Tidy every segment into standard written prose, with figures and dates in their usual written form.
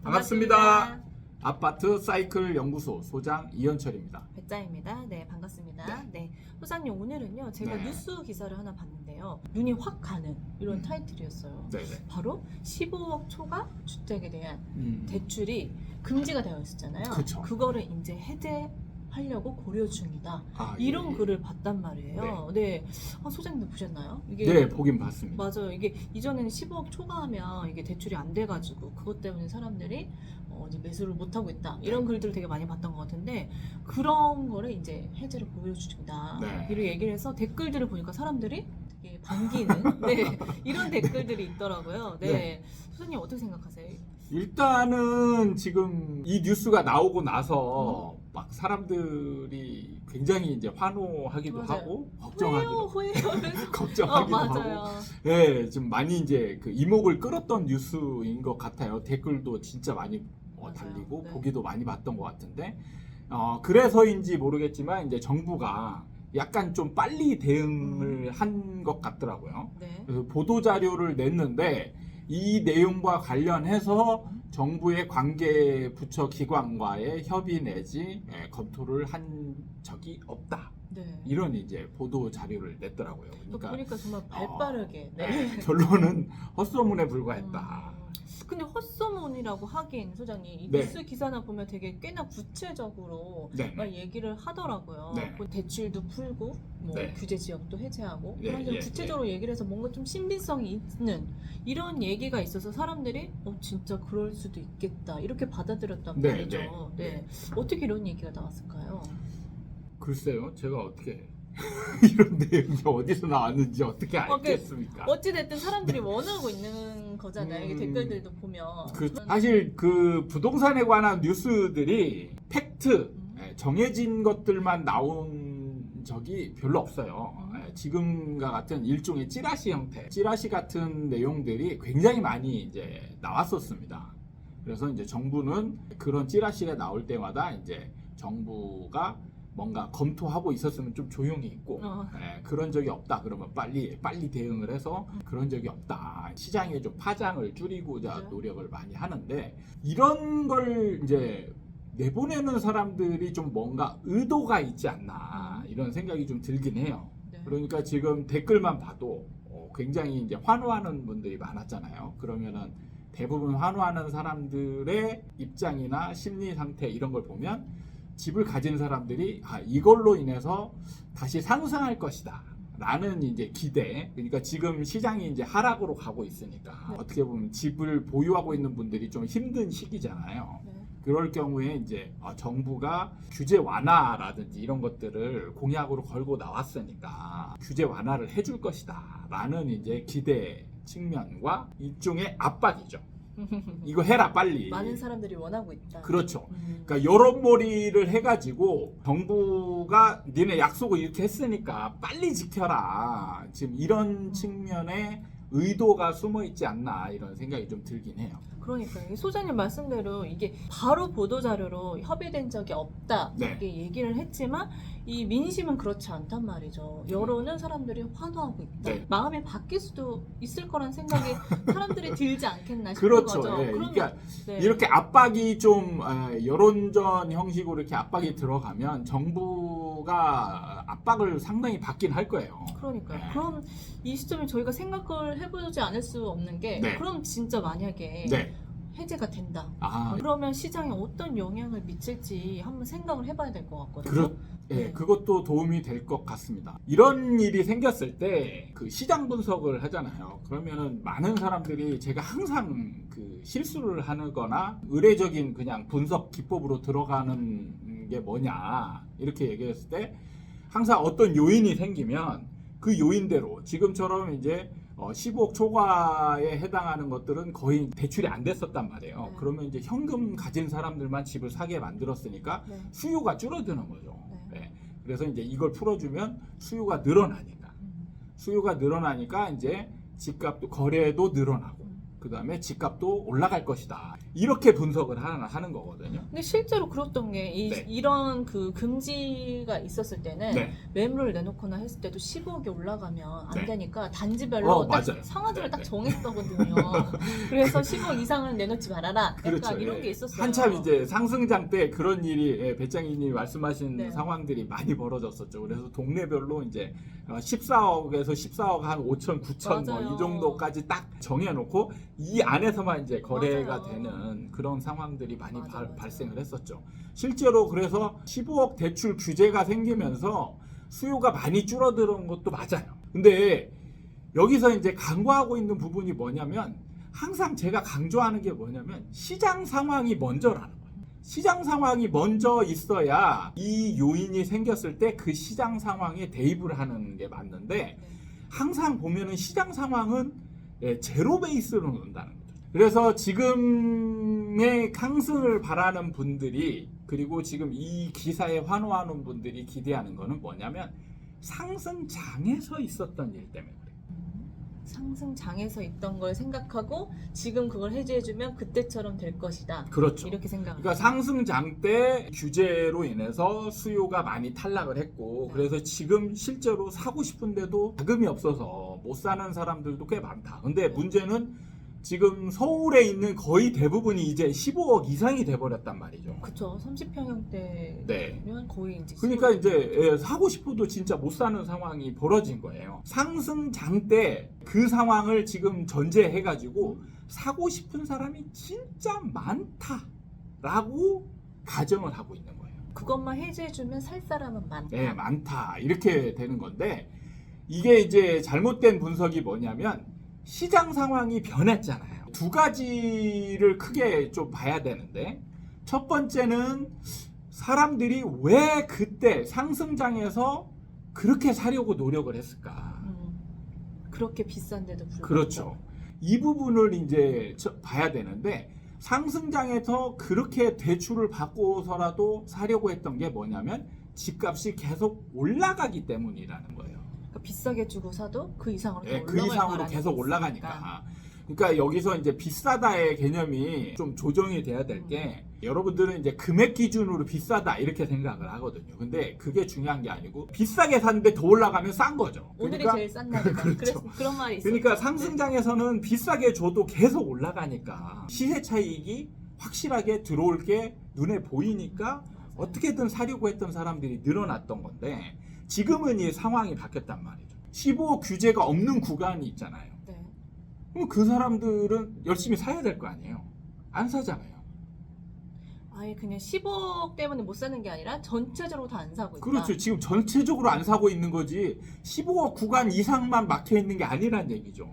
반갑습니다. 아파트 사이클 연구소 소장 이현철입니다. 배짜입니다. 네, 반갑습니다. 네, 소장님 오늘은요 제가 네. 뉴스 기사를 하나 봤는데요. 눈이 확 가는 이런 타이틀이었어요. 네네. 바로 15억 초과 주택에 대한 음. 대출이 금지가 되어 있었잖아요. 그쵸. 그거를 이제 해제하려고 고려 중이다. 아, 이런 예. 글을 봤단 말이에요. 네, 소장님도 보셨나요? 이게 네, 보긴 봤습니다. 맞아요. 이게 이전에는 15억 초과하면 이게 대출이 안 돼가지고 그것 때문에 사람들이 이제 매수를 못 하고 있다 이런 글들을 되게 많이 봤던 것 같은데 그런 거를 이제 해제를 보여주다 네. 이런 얘기를 해서 댓글들을 보니까 사람들이 되게 반기는 네, 이런 댓글들이 있더라고요. 네. 네. 소장님 어떻게 생각하세요? 일단은 지금 이 뉴스가 나오고 나서 막 사람들이 굉장히 이제 환호하기도 맞아요. 하고 걱정하기도 호해요. 걱정하기도 하고 맞아요. 네, 좀 많이 이제 그 이목을 끌었던 뉴스인 것 같아요. 댓글도 진짜 많이 맞아요. 달리고 네. 보기도 많이 봤던 것 같은데 그래서인지 모르겠지만 이제 정부가 약간 좀 빨리 대응을 한 것 같더라고요. 네. 그래서 보도 자료를 냈는데 이 내용과 관련해서 정부의 관계 부처 기관과의 협의 내지 검토를 한 적이 없다. 네. 이런 이제 보도 자료를 냈더라고요. 또 그러니까 보니까 정말 발빠르게. 네. 결론은 헛소문에 불과했다. 근데 헛소문이라고 하긴 소장님 이 네. 뉴스 기사나 보면 되게 꽤나 구체적으로 네. 막 얘기를 하더라고요. 네. 뭐 대출도 풀고 뭐 네. 규제 지역도 해제하고 네, 그런 좀 예, 구체적으로 얘기를 해서 뭔가 좀 신빙성이 있는 이런 얘기가 있어서 사람들이 진짜 그럴 수도 있겠다 이렇게 받아들였단 네, 말이죠. 네, 네. 어떻게 이런 얘기가 나왔을까요? 글쎄요, 제가 어떻게 이런 내용이 어디서 나왔는지 어떻게 알겠습니까? 어찌됐든 사람들이 원하고 있는 거잖아요. 이게 댓글들도 보면. 사실 그 부동산에 관한 뉴스들이 팩트 정해진 것들만 나온 적이 별로 없어요. 지금과 같은 일종의 찌라시 형태, 찌라시 같은 내용들이 굉장히 많이 이제 나왔었습니다. 그래서 이제 정부는 그런 찌라시가 나올 때마다 이제 정부가 뭔가 검토하고 있었으면 좀 조용히 있고 그런 적이 없다 그러면 빨리 대응을 해서 그런 적이 없다, 시장의 좀 파장을 줄이고자 맞아요. 노력을 많이 하는데 이런 걸 이제 내보내는 사람들이 좀 뭔가 의도가 있지 않나 이런 생각이 좀 들긴 해요. 네. 그러니까 지금 댓글만 봐도 굉장히 이제 환호하는 분들이 많았잖아요. 그러면은 대부분 환호하는 사람들의 입장이나 심리 상태 이런 걸 보면 집을 가진 사람들이 이걸로 인해서 다시 상승할 것이다 라는 이제 기대, 그러니까 지금 시장이 이제 하락으로 가고 있으니까 네. 어떻게 보면 집을 보유하고 있는 분들이 좀 힘든 시기잖아요. 네. 그럴 경우에 이제 정부가 규제 완화라든지 이런 것들을 공약으로 걸고 나왔으니까 규제 완화를 해줄 것이다 라는 이제 기대 측면과 일종의 압박이죠. 이거 해라 빨리. 많은 사람들이 원하고 있다. 그렇죠. 그러니까 여론몰이를 해가지고 정부가 니네 약속을 이렇게 했으니까 빨리 지켜라. 지금 이런 측면에 의도가 숨어 있지 않나 이런 생각이 좀 들긴 해요. 그러니까요. 소장님 말씀대로 이게 바로 보도자료로 협의된 적이 없다 네. 이렇게 얘기를 했지만 이 민심은 그렇지 않단 말이죠. 여론은 사람들이 환호하고 있다. 네. 마음이 바뀔 수도 있을 거란 생각이 사람들이 들지 않겠나 싶은 그렇죠. 거죠. 예. 그러면, 그러니까 네. 이렇게 압박이 좀 여론전 형식으로 이렇게 압박이 들어가면 정부가 압박을 상당히 받긴 할 거예요. 그러니까요. 네. 그럼 이 시점에 저희가 생각을 해보지 않을 수 없는 게 네. 그럼 진짜 만약에 네. 해제가 된다. 아, 그러면 시장에 어떤 영향을 미칠지 한번 생각을 해봐야 될 것 같거든요. 네. 그것도 도움이 될 것 같습니다. 이런 일이 생겼을 때 그 시장 분석을 하잖아요. 그러면은 많은 사람들이 제가 항상 그 실수를 하거나 의례적인 그냥 분석 기법으로 들어가는 게 뭐냐 이렇게 얘기했을 때 항상 어떤 요인이 생기면 그 요인대로 지금처럼 이제 15억 초과에 해당하는 것들은 거의 대출이 안 됐었단 말이에요. 네. 그러면 이제 현금 가진 사람들만 집을 사게 만들었으니까 네. 수요가 줄어드는 거죠. 네. 네. 그래서 이제 이걸 풀어주면 수요가 늘어나니까 이제 집값도 거래도 늘어나고 그 다음에 집값도 올라갈 것이다. 이렇게 분석을 하는 거거든요. 근데 실제로 그랬던 게 네. 이런 그 금지가 있었을 때는 네. 매물을 내놓거나 했을 때도 15억이 올라가면 안 네. 되니까 단지별로 딱 맞아요. 상한선을 네, 딱 네. 정했거든요. 그래서 15억 이상은 내놓지 말아라. 약간 그렇죠. 이런 예. 게 있었어요. 한참 이제 상승장 때 그런 일이 배짱이님이 말씀하신 네. 상황들이 많이 벌어졌었죠. 그래서 동네별로 이제 14억에서 14억 한 5천, 9천 뭐 맞아요. 이 정도까지 딱 정해놓고 이 안에서만 이제 거래가 맞아요. 되는 그런 상황들이 많이 맞아요. 발생을 했었죠. 실제로 그래서 15억 대출 규제가 생기면서 수요가 많이 줄어드는 것도 맞아요. 근데 여기서 이제 강조하고 있는 부분이 뭐냐면 항상 제가 강조하는 게 뭐냐면 시장 상황이 먼저라는 거예요. 시장 상황이 먼저 있어야 이 요인이 생겼을 때 그 시장 상황에 대입을 하는 게 맞는데 네. 항상 보면은 시장 상황은 제로 베이스로 논다는 거죠. 그래서 지금의 상승을 바라는 분들이 그리고 지금 이 기사에 환호하는 분들이 기대하는 거는 뭐냐면 상승장에서 있었던 일 때문에 그래요. 상승장에서 있던 걸 생각하고 지금 그걸 해제해주면 그때처럼 될 것이다. 그렇죠. 이렇게 생각합니다. 그러니까 상승장 때 규제로 인해서 수요가 많이 탈락을 했고 네. 그래서 지금 실제로 사고 싶은데도 자금이 없어서 못 사는 사람들도 꽤 많다. 근데 문제는 지금 서울에 있는 거의 대부분이 이제 15억 이상이 돼버렸단 말이죠. 그쵸. 30평형대면 네. 거의 이제 그러니까 이제 사고 싶어도 진짜 못 사는 상황이 벌어진 거예요. 상승장 때 그 상황을 지금 전제해가지고 사고 싶은 사람이 진짜 많다라고 가정을 하고 있는 거예요. 그것만 해제해주면 살 사람은 많다. 네, 많다 이렇게 되는 건데 이게 이제 잘못된 분석이 뭐냐면 시장 상황이 변했잖아요. 두 가지를 크게 좀 봐야 되는데 첫 번째는 사람들이 왜 그때 상승장에서 그렇게 사려고 노력을 했을까? 그렇게 비싼데도 불구하고. 그렇죠. 이 부분을 이제 봐야 되는데 상승장에서 그렇게 대출을 받고서라도 사려고 했던 게 뭐냐면 집값이 계속 올라가기 때문이라는 거예요. 그러니까 비싸게 주고 사도 그 이상으로 더 그 올라갈 이상으로 거라는 계속 게 올라가니까. 그러니까 여기서 이제 비싸다의 개념이 좀 조정이 돼야 될 게 여러분들은 이제 금액 기준으로 비싸다 이렇게 생각을 하거든요. 근데 그게 중요한 게 아니고 비싸게 샀는데 더 올라가면 싼 거죠. 오늘이 그러니까 제일 싼 날이다. 그렇죠. 그런 말이 있어요. 그러니까 상승장에서는 비싸게 줘도 계속 올라가니까 시세 차익이 확실하게 들어올 게 눈에 보이니까 어떻게든 사려고 했던 사람들이 늘어났던 건데 지금은 이 상황이 바뀌었단 말이죠. 15억 규제가 없는 구간이 있잖아요. 네. 그럼 그 사람들은 열심히 사야 될 거 아니에요. 안 사잖아요. 아예 그냥 10억 때문에 못 사는 게 아니라 전체적으로 다 안 사고 있다. 그렇죠. 지금 전체적으로 안 사고 있는 거지 15억 구간 이상만 막혀 있는 게 아니란 얘기죠.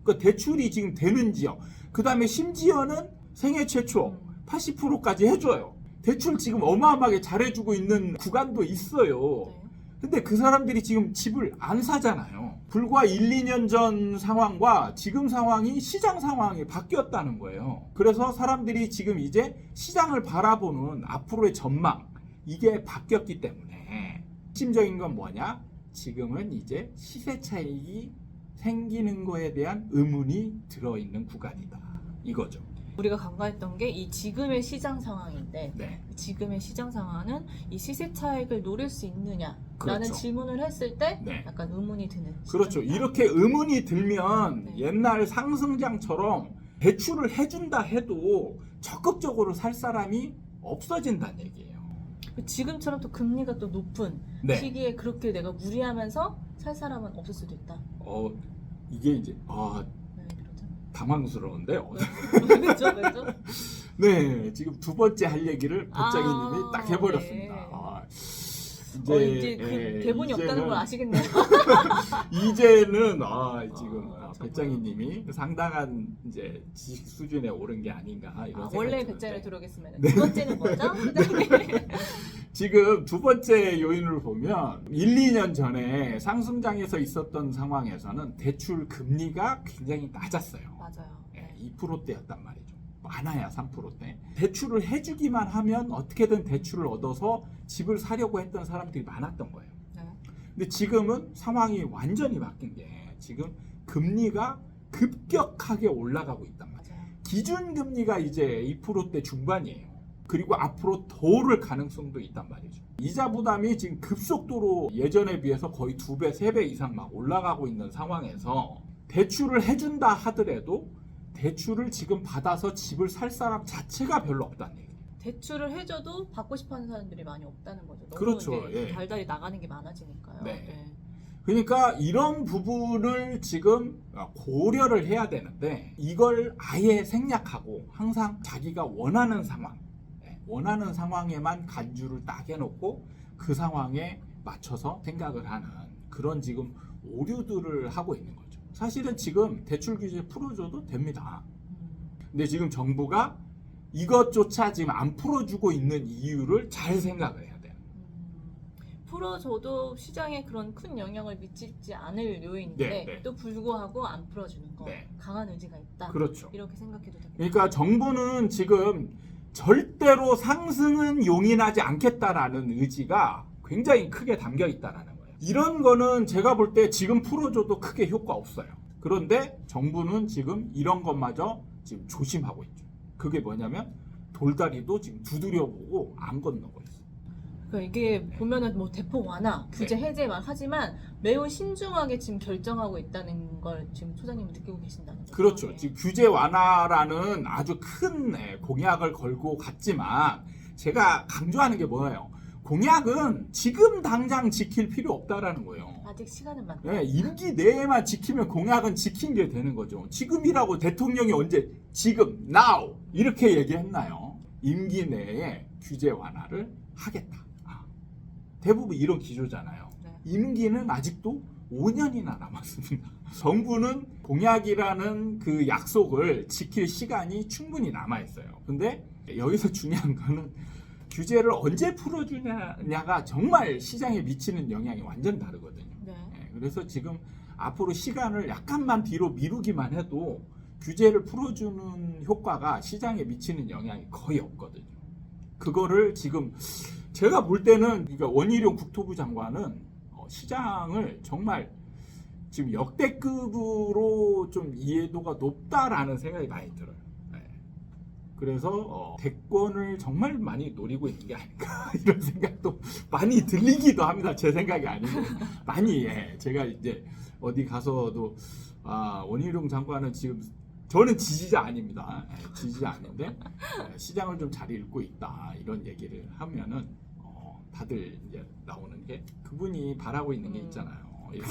그러니까 대출이 지금 되는 지역, 그 다음에 심지어는 생애 최초 80%까지 해줘요. 대출 지금 어마어마하게 잘해주고 있는 구간도 있어요. 네. 근데 그 사람들이 지금 집을 안 사잖아요. 불과 1, 2년 전 상황과 지금 상황이 시장 상황이 바뀌었다는 거예요. 그래서 사람들이 지금 이제 시장을 바라보는 앞으로의 전망 이게 바뀌었기 때문에 핵심적인 건 뭐냐? 지금은 이제 시세 차익이 생기는 거에 대한 의문이 들어있는 구간이다. 이거죠. 우리가 간과했던 게 이 지금의 시장 상황인데 네. 지금의 시장 상황은 이 시세 차익을 노릴 수 있느냐라는 그렇죠. 질문을 했을 때 네. 약간 의문이 드는 그렇죠. 시점이다. 이렇게 의문이 들면 네. 옛날 상승장처럼 대출을 해준다 해도 적극적으로 살 사람이 없어진다는 얘기예요. 지금처럼 또 금리가 또 높은 네. 시기에 그렇게 내가 무리하면서 살 사람은 없을 수도 있다. 이게 이제 네, 그렇죠. 당황스러운데요. 왜죠? 왜죠? 네, 지금 두 번째 할 얘기를 배짱이님이 딱 해버렸습니다. 네. 이제 그 대본이 없다는 걸 아시겠네요. 이제는 지금 정말. 배짱이님이 상당한 이제 지식 수준에 오른 게 아닌가 이런 생각이 원래 드는데. 배짱을 들어오겠으면 네. 두 번째는 뭐죠? 지금 두 번째 요인을 보면 1, 2년 전에 상승장에서 있었던 상황에서는 대출 금리가 굉장히 낮았어요. 맞아요. 2%대였단 말이죠. 많아야 3%대. 대출을 해주기만 하면 어떻게든 대출을 얻어서 집을 사려고 했던 사람들이 많았던 거예요. 네. 근데 지금은 상황이 완전히 바뀐 게 지금 금리가 급격하게 올라가고 있단 말이에요. 맞아요. 기준금리가 이제 2%대 중반이에요. 그리고 앞으로 더 오를 가능성도 있단 말이죠. 이자 부담이 지금 급속도로 예전에 비해서 거의 2배, 3배 이상 막 올라가고 있는 상황에서 대출을 해준다 하더라도 대출을 지금 받아서 집을 살 사람 자체가 별로 없다는 얘기예요. 대출을 해줘도 받고 싶어하는 사람들이 많이 없다는 거죠. 너무 그렇죠. 이제 예. 달달이 나가는 게 많아지니까요. 네. 그러니까 이런 부분을 지금 고려를 해야 되는데 이걸 아예 생략하고 항상 자기가 원하는 상황, 원하는 상황에만 간주를 딱 해놓고 그 상황에 맞춰서 생각을 하는 그런 지금 오류들을 하고 있는 거죠. 사실은 지금 대출 규제 풀어줘도 됩니다. 근데 지금 정부가 이것조차 지금 안 풀어주고 있는 이유를 잘 생각을 해야 돼요. 풀어줘도 시장에 그런 큰 영향을 미치지 않을 요인인데 네, 네. 또 불구하고 안 풀어주는 거 네. 강한 의지가 있다. 그렇죠. 이렇게 생각해도 되겠다. 그러니까 정부는 지금 절대로 상승은 용인하지 않겠다라는 의지가 굉장히 크게 담겨 있다라는 거예요. 이런 거는 제가 볼 때 지금 풀어줘도 크게 효과 없어요. 그런데 정부는 지금 이런 것마저 지금 조심하고 있죠. 그게 뭐냐면 돌다리도 지금 두드려보고 안 건너고 있어요. 그러니까 이게 보면은 뭐 대폭 완화, 규제 해제만 하지만 매우 신중하게 지금 결정하고 있다는 걸 지금 소장님은 느끼고 계신다는 거죠. 그렇죠. 네. 지금 규제 완화라는 아주 큰 공약을 걸고 갔지만 제가 강조하는 게 뭐예요? 공약은 지금 당장 지킬 필요 없다라는 거예요. 아직 시간은 많다. 네, 임기 내에만 지키면 공약은 지킨 게 되는 거죠. 지금이라고 대통령이 언제 지금 now 이렇게 얘기했나요? 임기 내에 규제 완화를 하겠다. 대부분 이런 기조잖아요. 네. 임기는 아직도 5년이나 남았습니다. 정부는 공약이라는 그 약속을 지킬 시간이 충분히 남아 있어요. 근데 여기서 중요한 거는 규제를 언제 풀어주냐가 정말 시장에 미치는 영향이 완전 다르거든요. 네. 그래서 지금 앞으로 시간을 약간만 뒤로 미루기만 해도 규제를 풀어주는 효과가 시장에 미치는 영향이 거의 없거든요. 그거를 지금 제가 볼 때는 그러니까 원희룡 국토부 장관은 시장을 정말 지금 역대급으로 좀 이해도가 높다라는 생각이 많이 들어요. 그래서 대권을 정말 많이 노리고 있는 게 아닌가 이런 생각도 많이 들리기도 합니다. 제 생각이 아니고 많이 제가 이제 어디 가서도 원희룡 장관은 지금 저는 지지자 아닙니다. 지지자 아닌데 시장을 좀 잘 읽고 있다 이런 얘기를 하면은 다들 이제 나오는 게 그분이 바라고 있는 게 있잖아요.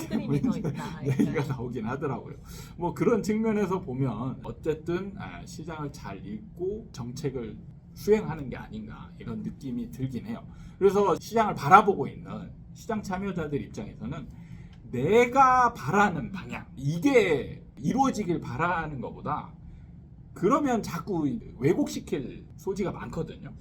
큰 그림이 더 있다. 얘기가 나오긴 하더라고요. 뭐 그런 측면에서 보면 어쨌든 시장을 잘 읽고 정책을 수행하는 게 아닌가 이런 느낌이 들긴 해요. 그래서 시장을 바라보고 있는 시장 참여자들 입장에서는 내가 바라는 방향 이게 이루어지길 바라는 것보다 그러면 자꾸 왜곡시킬 소지가 많거든요.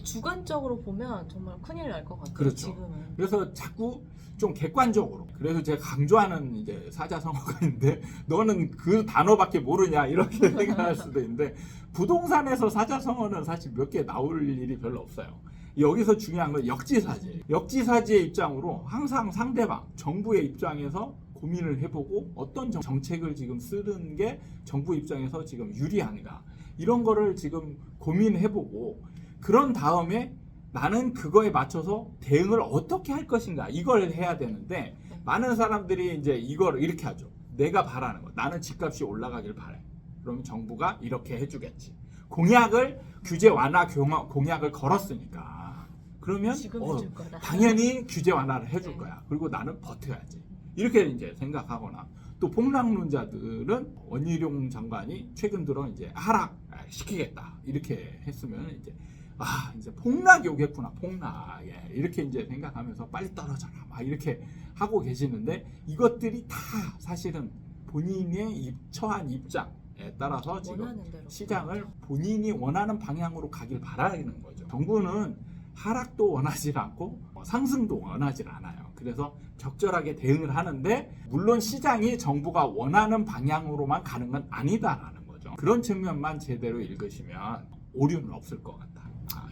주관적으로 보면 정말 큰일 날 것 같아요. 그렇죠. 지금은. 그래서 자꾸 좀 객관적으로. 그래서 제가 강조하는 이제 사자성어가 있는데 너는 그 단어밖에 모르냐 이렇게 생각할 수도 있는데 부동산에서 사자성어는 사실 몇 개 나올 일이 별로 없어요. 여기서 중요한 건 역지사지. 역지사지의 입장으로 항상 상대방 정부의 입장에서 고민을 해보고 어떤 정책을 지금 쓰는 게 정부 입장에서 지금 유리한가 이런 거를 지금 고민해보고 그런 다음에 나는 그거에 맞춰서 대응을 어떻게 할 것인가 이걸 해야 되는데 많은 사람들이 이제 이걸 이렇게 하죠. 내가 바라는 거. 나는 집값이 올라가길 바래. 그러면 정부가 이렇게 해주겠지. 공약을 규제 완화 공약을 걸었으니까 그러면 지금 해줄 거다. 당연히 규제 완화를 해줄 네. 거야. 그리고 나는 버텨야지. 이렇게 이제 생각하거나 또 폭락론자들은 원희룡 장관이 최근 들어 이제 하락 시키겠다 이렇게 했으면 이제 이제 폭락이 오겠구나 폭락 이렇게 이제 생각하면서 빨리 떨어져라 막 이렇게 하고 계시는데 이것들이 다 사실은 본인의 처한 입장에 따라서 지금 시장을 본인이 원하는 방향으로 가길 바라는 거죠. 정부는 하락도 원하지 않고 상승도 원하지 않아요. 그래서 적절하게 대응을 하는데 물론 시장이 정부가 원하는 방향으로만 가는 건 아니다라는 거죠. 그런 측면만 제대로 읽으시면 오류는 없을 것 같다.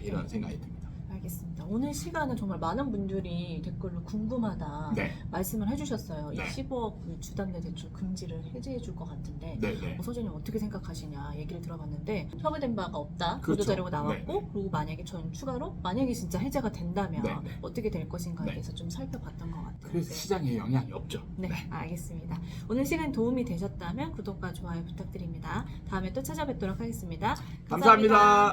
이런 생각이 듭니다. 알겠습니다. 오늘 시간은 정말 많은 분들이 댓글로 궁금하다 네. 말씀을 해주셨어요. 네. 이 15억 주담대 대출 금지를 해제해 줄 것 같은데 네. 소장님 어떻게 생각하시냐 얘기를 들어봤는데 협의된 바가 없다. 그렇죠. 보도자료가 나왔고 네. 그리고 만약에 전 추가로 만약에 진짜 해제가 된다면 네. 어떻게 될 것인가에 네. 대해서 좀 살펴봤던 것 같아요. 그래서 시장에 영향이 없죠. 네, 알겠습니다. 오늘 시간 도움이 되셨다면 구독과 좋아요 부탁드립니다. 다음에 또 찾아뵙도록 하겠습니다. 감사합니다.